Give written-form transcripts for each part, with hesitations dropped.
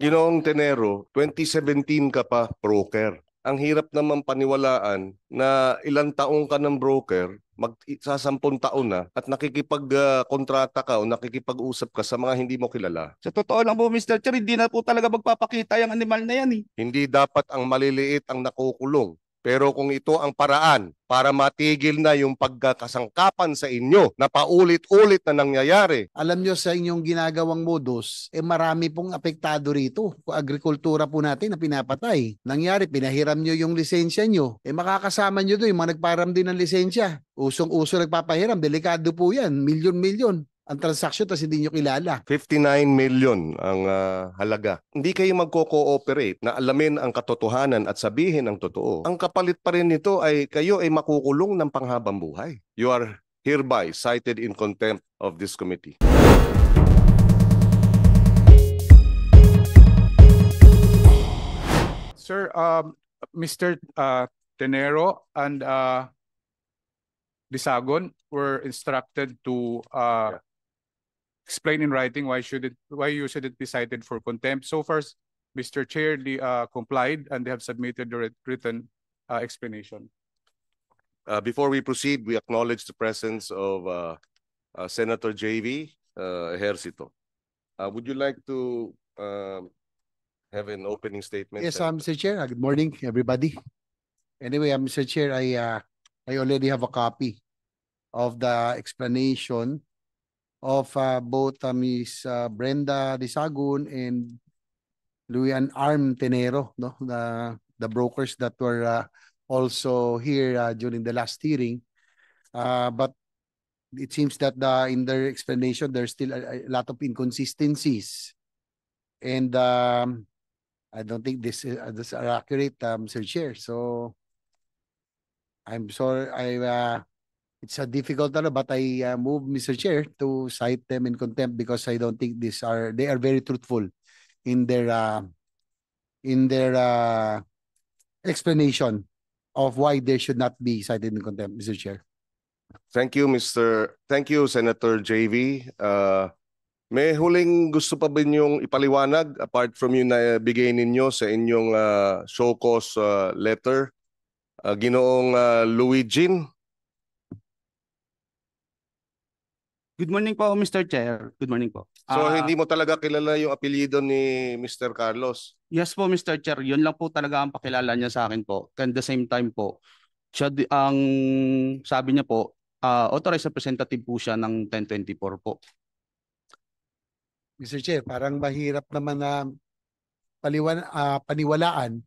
Ginoong Tenero, 2017 ka pa broker. Ang hirap naman paniwalaan na ilang taong ka ng broker, sa 10 taon na at nakikipag-kontrata ka o nakikipag-usap ka sa mga hindi mo kilala. Sa totoo lang po, Mr. Chair, hindi na po talaga magpapakita yung animal na yan eh. Hindi dapat ang maliliit ang nakukulong. Pero kung ito ang paraan para matigil na yung pagkakasangkapan sa inyo na paulit-ulit na nangyayari. Alam nyo sa inyong ginagawang modus, marami pong apektado rito. Agrikultura po natin na pinapatay. Nangyari, pinahiram nyo yung lisensya nyo. Makakasama nyo doon yung mga nagpahiram din ng lisensya. Usong-uso nagpapahiram, delikado po yan. Milyon-milyon ang transaksyon tapos hindi nyo kilala. 59 million ang halaga. Hindi kayo magko-cooperate na alamin ang katotohanan at sabihin ang totoo. Ang kapalit pa rin nito ay kayo ay makukulong ng panghabang buhay. You are hereby cited in contempt of this committee. Sir, Mr. Tenero and Disagon were instructed to explain in writing why you shouldn't be cited for contempt. So first, Mr. Chair, they complied and they have submitted the written explanation. Before we proceed, we acknowledge the presence of Senator JV Ejercito. Would you like to have an opening statement? Yes, Mr. Chair. Good morning, everybody. Anyway, Mr. Chair, I already have a copy of the explanation of both Ms. Brenda Disagun and Luian Arm Tenero, no? The brokers that were also here during the last hearing. But it seems that in their explanation, there's still a lot of inconsistencies. And I don't think this are accurate, Mr. Chair. So I'm sorry, it's a difficult, but I move, Mr. Chair, to cite them in contempt because I don't think they are very truthful in their explanation of why they should not be cited in contempt, Mr. Chair. Thank you, Senator JV. May huling gusto pa ba ninyong ipaliwanag apart from yung nabigay ninyo sa inyong show cause letter? Ginoong Luigi? Good morning po, Mr. Chair. Good morning po. So hindi mo talaga kilala yung apelyido ni Mr. Carlos? Yes po, Mr. Chair. Yun lang po talaga ang pakilala niya sa akin po. And the same time po, siya ang sabi niya po, authorized representative po siya ng 1024 po. Mr. Chair, parang mahirap naman na paniwalaan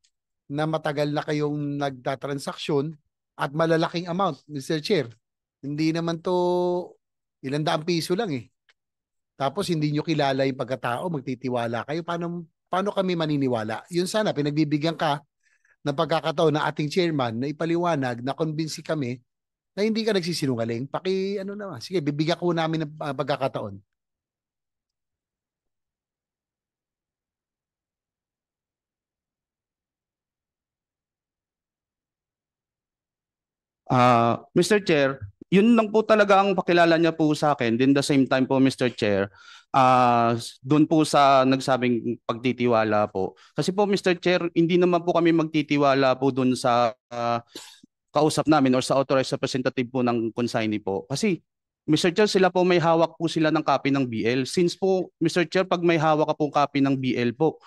na matagal na kayong nagtatransaksyon at malalaking amount, Mr. Chair. Hindi naman to ilang daang piso lang eh. Tapos hindi nyo kilala yung pagkatao, magtitiwala kayo. Paano kami maniniwala? Yun sana, pinagbibigyan ka ng pagkakataon na ating chairman na ipaliwanag, na convince kami na hindi ka nagsisinungaling. Sige, bibigyan ko namin ng pagkakataon. Mr. Chair, yun lang po talaga ang pakilala niya po sa akin. Then the same time po, Mr. Chair, doon po sa nagsabing pagtitiwala po. Kasi po, Mr. Chair, hindi naman po kami magtitiwala po doon sa kausap namin or sa authorized representative po ng consignee po. Kasi, Mr. Chair, sila po may hawak po sila ng copy ng BL. Since po, Mr. Chair, pag may hawak ka pong copy ng BL po,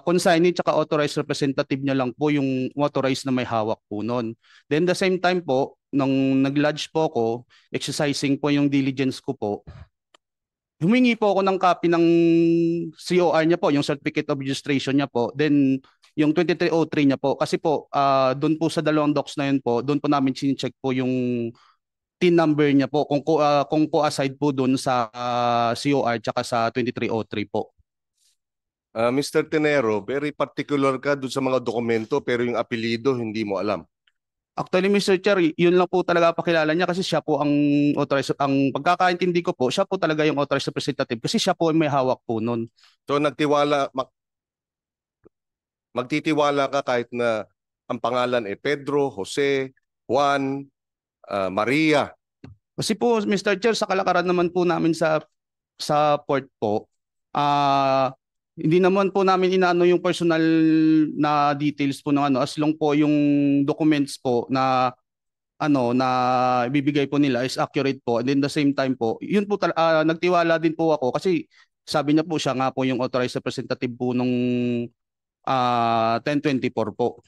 consignee tsaka authorized representative niya lang po yung authorized na may hawak po noon. Then the same time po, nung nag-lodge po ko, exercising po yung diligence ko po, humingi po ako ng copy ng COR niya po, yung certificate of registration niya po, then yung 2303 niya po. Kasi po, doon po sa dalawang docs na yun po, doon po namin sinecheck po yung TIN number niya po, kung co-aside po doon sa COR tsaka sa 2303 po. Mr. Tenero, very particular ka doon sa mga dokumento pero yung apelyido hindi mo alam. Actually, Mr. Chair, yun lang po talaga pakilala niya kasi siya po ang authorized, ang pagkakaintindi ko po, siya po talaga yung authorized representative kasi siya po may hawak po nun. So magtitiwala ka kahit na ang pangalan ay Pedro, Jose, Juan, Maria. Kasi po, Mr. Chair, sa kalakaran naman po namin sa port po, Hindi naman po namin inaano yung personal na details po ng ano, as long po yung documents po na ano na ibibigay po nila is accurate po, and then the same time po yun po nagtiwala din po ako kasi sabi niya po siya nga po yung authorized representative po nung 1024 po.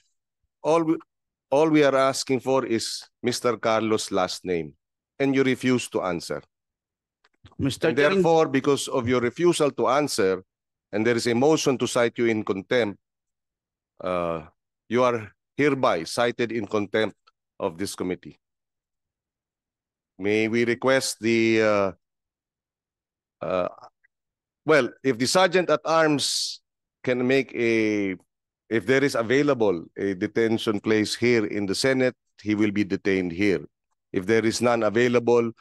All we are asking for is Mr. Carlos' last name, and you refuse to answer. Mr. And Chair, therefore, because of your refusal to answer, and there is a motion to cite you in contempt, you are hereby cited in contempt of this committee. May we request the, well, if the Sergeant at Arms can make if there is available a detention place here in the Senate, he will be detained here. If there is none available,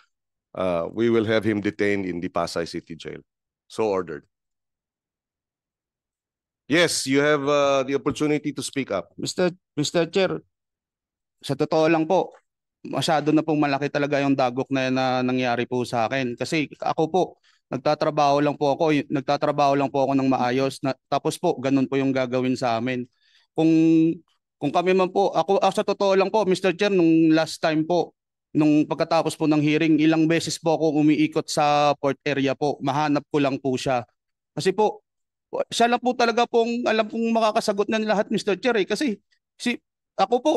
we will have him detained in the Pasay City Jail. So ordered. Yes, you have the opportunity to speak up. Mr. Chair, sa totoo lang po, masyado na pong malaki talaga yung dagok na nangyari po sa akin. Kasi ako po, nagtatrabaho lang po ako ng maayos. Tapos po, ganun po yung gagawin sa amin. Kung kami man po, ako sa totoo lang po, Mr. Chair, nung last time po, nung pagkatapos po ng hearing, ilang beses po ako umiikot sa port area po. Mahanap ko lang po siya. Kasi po, siya lang po talaga pong alam kong makakasagot ng lahat, Mr. Chair. Kasi ako po,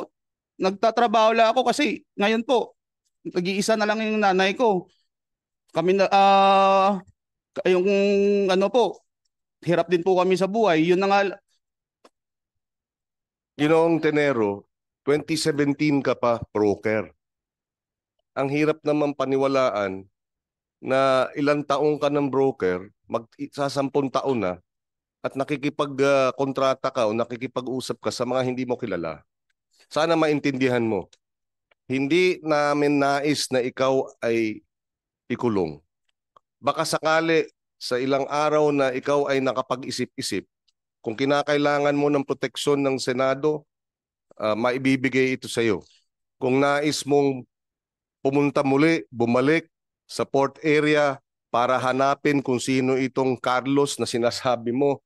nagtatrabaho lang ako kasi ngayon po, nag-iisa na lang yung nanay ko. Kami na, yung ano po, hirap din po kami sa buhay. Yun na nga. Ginoong Tenero, 2017 ka pa broker. Ang hirap naman paniwalaan na ilang taong ka ng broker, magsasampung taon na, at nakikipag-kontrata ka o nakikipag-usap ka sa mga hindi mo kilala. Sana maintindihan mo, hindi namin nais na ikaw ay ikulong. Baka sakali sa ilang araw na ikaw ay nakapag-isip-isip, kung kinakailangan mo ng proteksyon ng Senado, maibibigay ito sa iyo. Kung nais mong pumunta muli, bumalik sa port area para hanapin kung sino itong Carlos na sinasabi mo,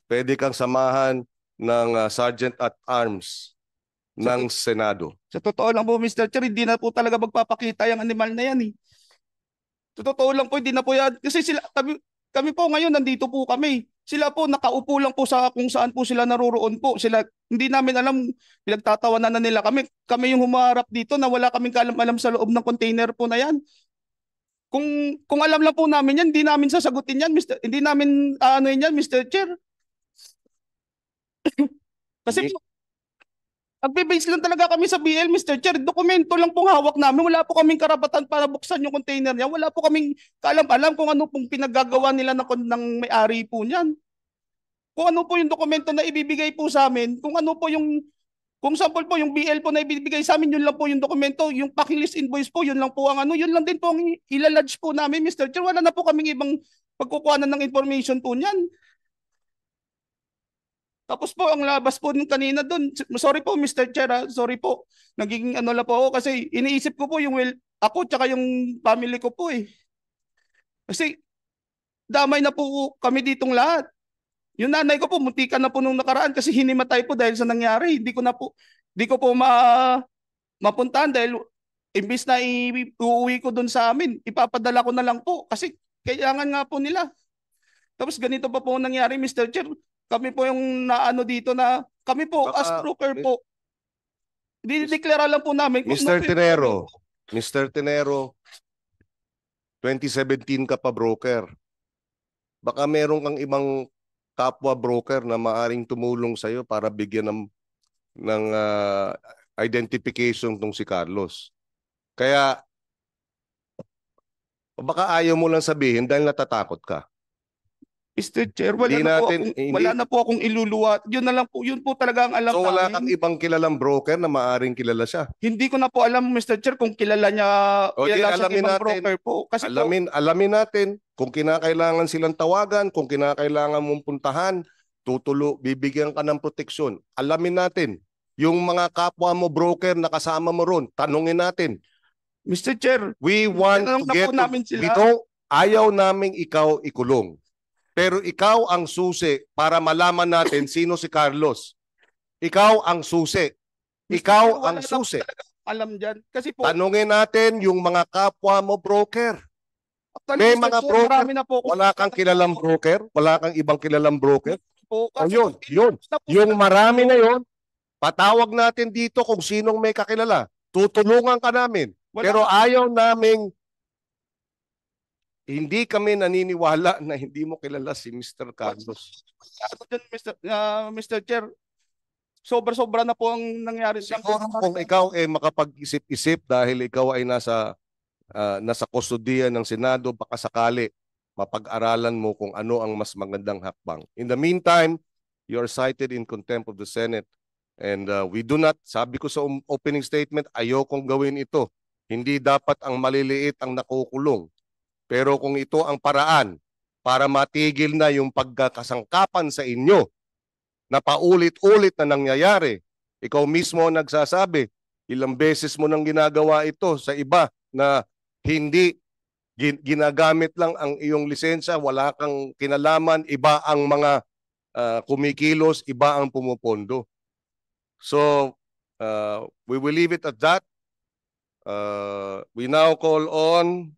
pwede kang samahan ng Sergeant at Arms ng Senado. Sa totoo lang po, Mr. Chair, hindi na po talaga magpapakita yung animal na yan. Sa totoo lang po, hindi na po yan. Kasi kami po ngayon, nandito po kami. Sila po, nakaupo lang po sa kung saan po sila naroroon po. Hindi namin alam, pinagtatawanan na nila kami. Kami yung humarap dito na wala kaming kaalam-alam sa loob ng container po na yan. Kung alam lang po namin yan, hindi namin sasagutin yan, hindi namin yan, Mr. Chair. Kasi po, nagbe-base lang talaga kami sa BL, Mr. Chair. Dokumento lang pong hawak namin. Wala po kaming karapatan para buksan yung container niya. Wala po kaming kaalam-alam kung ano pong pinaggagawa nila ng may-ari po niyan. Kung ano po yung dokumento na ibibigay po sa amin, kung sample po yung BL po na ibibigay sa amin, yun lang po yung dokumento, yung packing list invoice po, yun lang po ang yun lang din po ang ilalodge po namin, Mr. Chair. Wala na po kaming ibang pagkukuhanan ng information po niyan. Tapos po, ang labas po nung kanina doon, sorry po Mr. Chair, sorry po, naging lang po ako kasi iniisip ko po yung ako tsaka yung family ko po eh. Kasi damay na po kami ditong lahat. Yung nanay ko po, muntikan na po nung nakaraan kasi hinimatay po dahil sa nangyari. Hindi ko po mapuntahan dahil imbis na iuwi ko doon sa amin, ipapadala ko na lang po kasi kailangan nga po nila. Tapos ganito pa po nangyari, Mr. Chair. Kami po yung dito na kami po as broker po. Dideklara lang po namin. Mr. Tenero, 2017 ka pa broker. Baka meron kang ibang kapwa broker na maaring tumulong sa iyo para bigyan ng identification tong si Carlos. Kaya baka ayaw mo lang sabihin dahil natatakot ka. Mr. Chair, wala na po akong iluluwa. Yun na lang po, yun po talaga ang alam namin. So wala kang ibang kilalang broker na maaring kilala siya? Hindi ko na po alam, Mr. Chair, kung kilala niya, kilala siya ibang broker po. Kasi alamin natin kung kinakailangan silang tawagan, kung kinakailangan mong puntahan, bibigyan ka ng proteksyon. Alamin natin. Yung mga kapwa mo broker na kasama mo ron, tanungin natin. Mr. Chair, we want to get ayaw naming ikaw ikulong. Pero ikaw ang susi para malaman natin sino si Carlos. Ikaw ang susi. Ikaw ang Wala na po susi. talaga alam dyan. Kasi po, Tanungin natin yung mga kapwa mo broker. actually, May Mr. mga Chair, broker. marami na po akong- Wala kang kilalang broker? Wala kang ibang kilalang broker? po. O Kasi yun, po, yun. na po Yung talaga marami yung- na yun, patawag natin dito kung sinong may kakilala. Tutulungan ka namin. Wala Pero na- ayaw naming hindi kami naniniwala na hindi mo kilala si Mr. Carlos. Ano dyan, Mr. Chair, sobra-sobra na po ang nangyari. Siguro kung ikaw ay makapag-isip-isip dahil ikaw ay nasa kustodiya ng Senado, baka sakali mapag-aralan mo kung ano ang mas magandang hakbang. In the meantime, you are cited in contempt of the Senate. And we do not, sabi ko sa opening statement, ayokong gawin ito. Hindi dapat ang maliliit ang nakukulong. Pero kung ito ang paraan para matigil na yung pagkakasangkapan sa inyo na paulit-ulit na nangyayari, ikaw mismo ang nagsasabi, ilang beses mo nang ginagawa ito sa iba na hindi ginagamit lang ang iyong lisensya, wala kang kinalaman, iba ang mga kumikilos, iba ang pumupondo. So, we will leave it at that. We now call on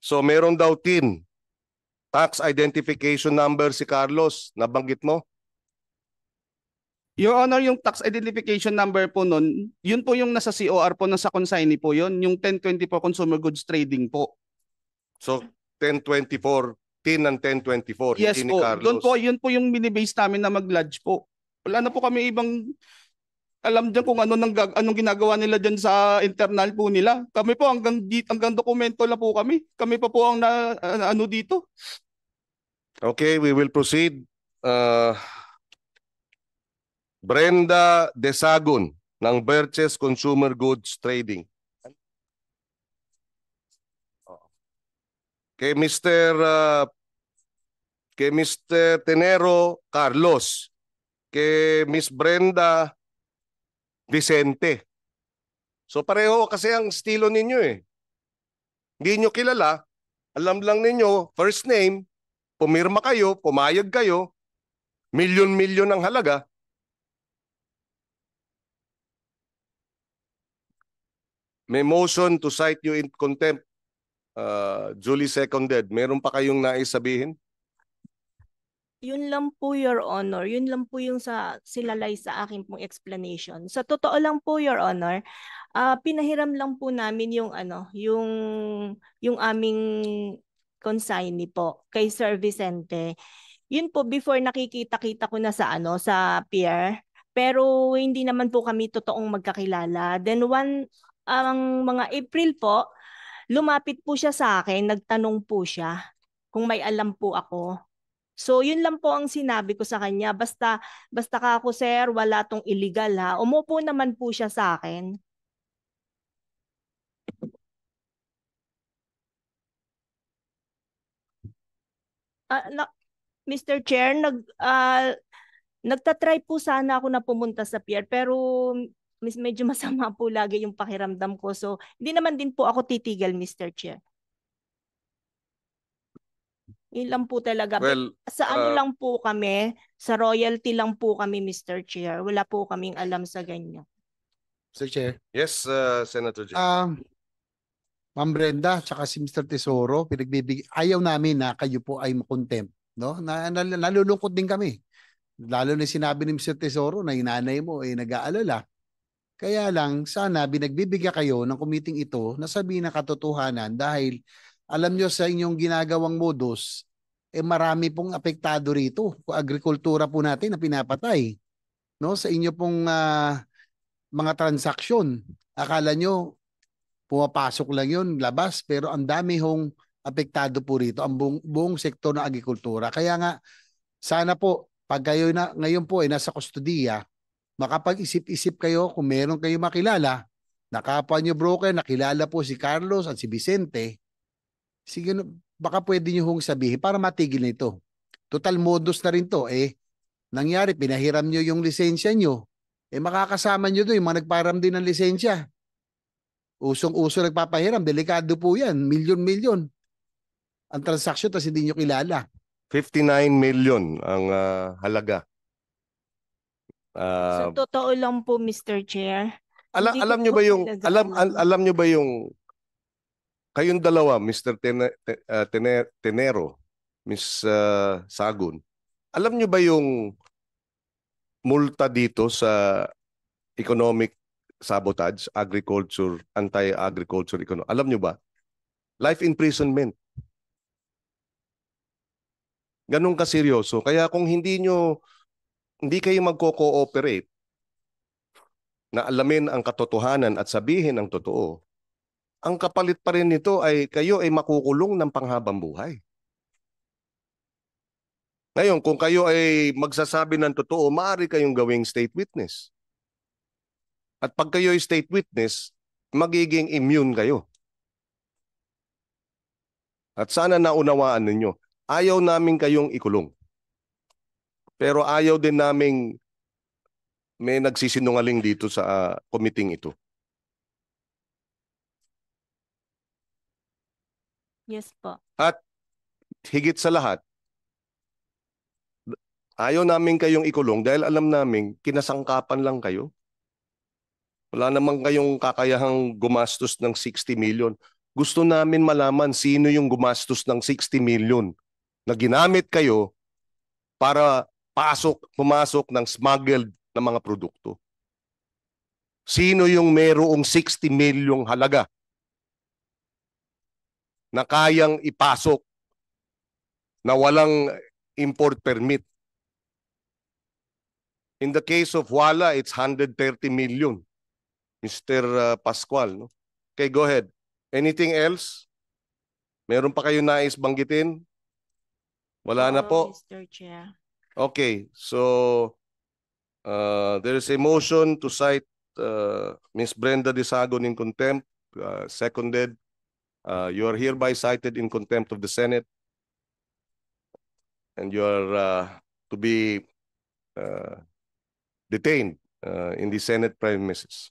so meron daw TIN, tax identification number si Carlos, nabanggit mo? Your Honor, yung tax identification number po nun, yun po yung nasa COR po, nasa consignee po yun, yung 1024 Consumer Goods Trading po. So 1024, TIN ng 1024, Yes hindi ni po, Carlos. doon po, yun po yung minibase namin na mag-lodge po. Wala na po kami ibang alam dyan kung anong ginagawa nila dyan sa internal po nila. Kami po hanggang dokumento lang po kami. Kami pa po ang ano dito. Okay, we will proceed. Brenda Desagun ng Berches Consumer Goods Trading. Kay Mr. Tenero Carlos, kay Miss Brenda Vicente. So pareho kasi ang estilo ninyo eh. Hindi nyo kilala, alam lang ninyo, first name, pumirma kayo, pumayag kayo, milyon-milyon ang halaga. May motion to cite you in contempt. Duly seconded. Meron pa kayong nais sabihin? Yun lang po, Your Honor. Yun lang po yung silalay sa akin pong explanation. Sa totoo lang po, Your Honor, pinahiram lang po namin yung yung aming consignee po kay Sir Vicente. Yun po before nakikita-kita ko na sa pier. Pero hindi naman po kami totoong magkakilala. Then ang mga April po, lumapit po siya sa akin, nagtanong po siya kung may alam po ako. So yun lang po ang sinabi ko sa kanya. Basta ka ako, sir, wala tong illegal ha. Umupo naman po siya sa akin. Mr. Chair, nagtatry po sana ako na pumunta sa pier pero medyo masama po lagi yung pakiramdam ko. So hindi naman din po ako titigil, Mr. Chair. Yun lang po talaga. Well, Sa ano lang po kami, sa royalty lang po kami, Mr. Chair. Wala po kaming alam sa ganyan. Mr. Chair. Yes, Senator Jay. Ma'am Brenda, tsaka si Mr. Tesoro, ayaw namin na kayo po ay makontempt. No? Nalulungkot din kami. Lalo na sinabi ni Mr. Tesoro na inanay mo ay nag-aalala. Kaya lang, sana binagbibigyan kayo ng committee ito na sabihin na katotohanan dahil alam nyo sa inyong ginagawang modus, marami pong apektado rito. Agrikultura po natin na pinapatay. No? Sa inyo pong mga transaksyon. Akala nyo, pumapasok lang yun, labas, pero ang dami hong apektado po rito, ang buong sektor ng agrikultura. Kaya nga, sana po, pag kayo ngayon po ay nasa kustodiya, makapag-isip-isip kayo kung meron kayo makilala, nakapwa nyo broker, nakilala po si Carlos at si Vicente, sige, baka pwede nyo hong sabihin para matigil na ito. Total modus na rin to. Nangyari, pinahiram nyo yung lisensya nyo, Eh makakasama nyo doon yung mga nagpahiram din ng lisensya. Usong-uso nagpapahiram, delikado po yan, milyon-milyon. Ang transaksyon tapos hindi nyo kilala. 59 million ang halaga. Sa totoo lang po, Mr. Chair, hindi ko Alam nyo po ba yung talaga alam nyo ba yung kayong dalawa, Mr. Tenero, Miss Sagun, alam nyo ba yung multa dito sa economic sabotage, agriculture, anti-agriculture economic? Alam nyo ba? Life imprisonment. Ganun kaseryoso. Kaya kung hindi kayo magko-cooperate na alamin ang katotohanan at sabihin ang totoo, ang kapalit pa rin nito ay kayo ay makukulong ng panghabang buhay. Ngayon, kung kayo ay magsasabi ng totoo, maaari kayong gawing state witness. At pag kayo ay state witness, magiging immune kayo. At sana naunawaan ninyo, ayaw namin kayong ikulong. Pero ayaw din naming may nagsisinungaling dito sa committee ito. Yes po. At higit sa lahat, ayaw namin kayong ikulong dahil alam namin kinasangkapan lang kayo. Wala naman kayong kakayahang gumastos ng 60 million. Gusto namin malaman sino yung gumastos ng 60 million na ginamit kayo para pumasok ng smuggled na mga produkto. Sino yung merong 60 million halaga na kayang ipasok na walang import permit? In the case of Wala, it's 130 million. Mr. Pascual, no? Okay, go ahead. Anything else? Meron pa kayo nais banggitin? Wala na po. Mr. Chair. Okay, so there is a motion to cite Ms. Brenda Disagon in contempt, seconded. You are hereby cited in contempt of the Senate, and you are to be detained in the Senate premises.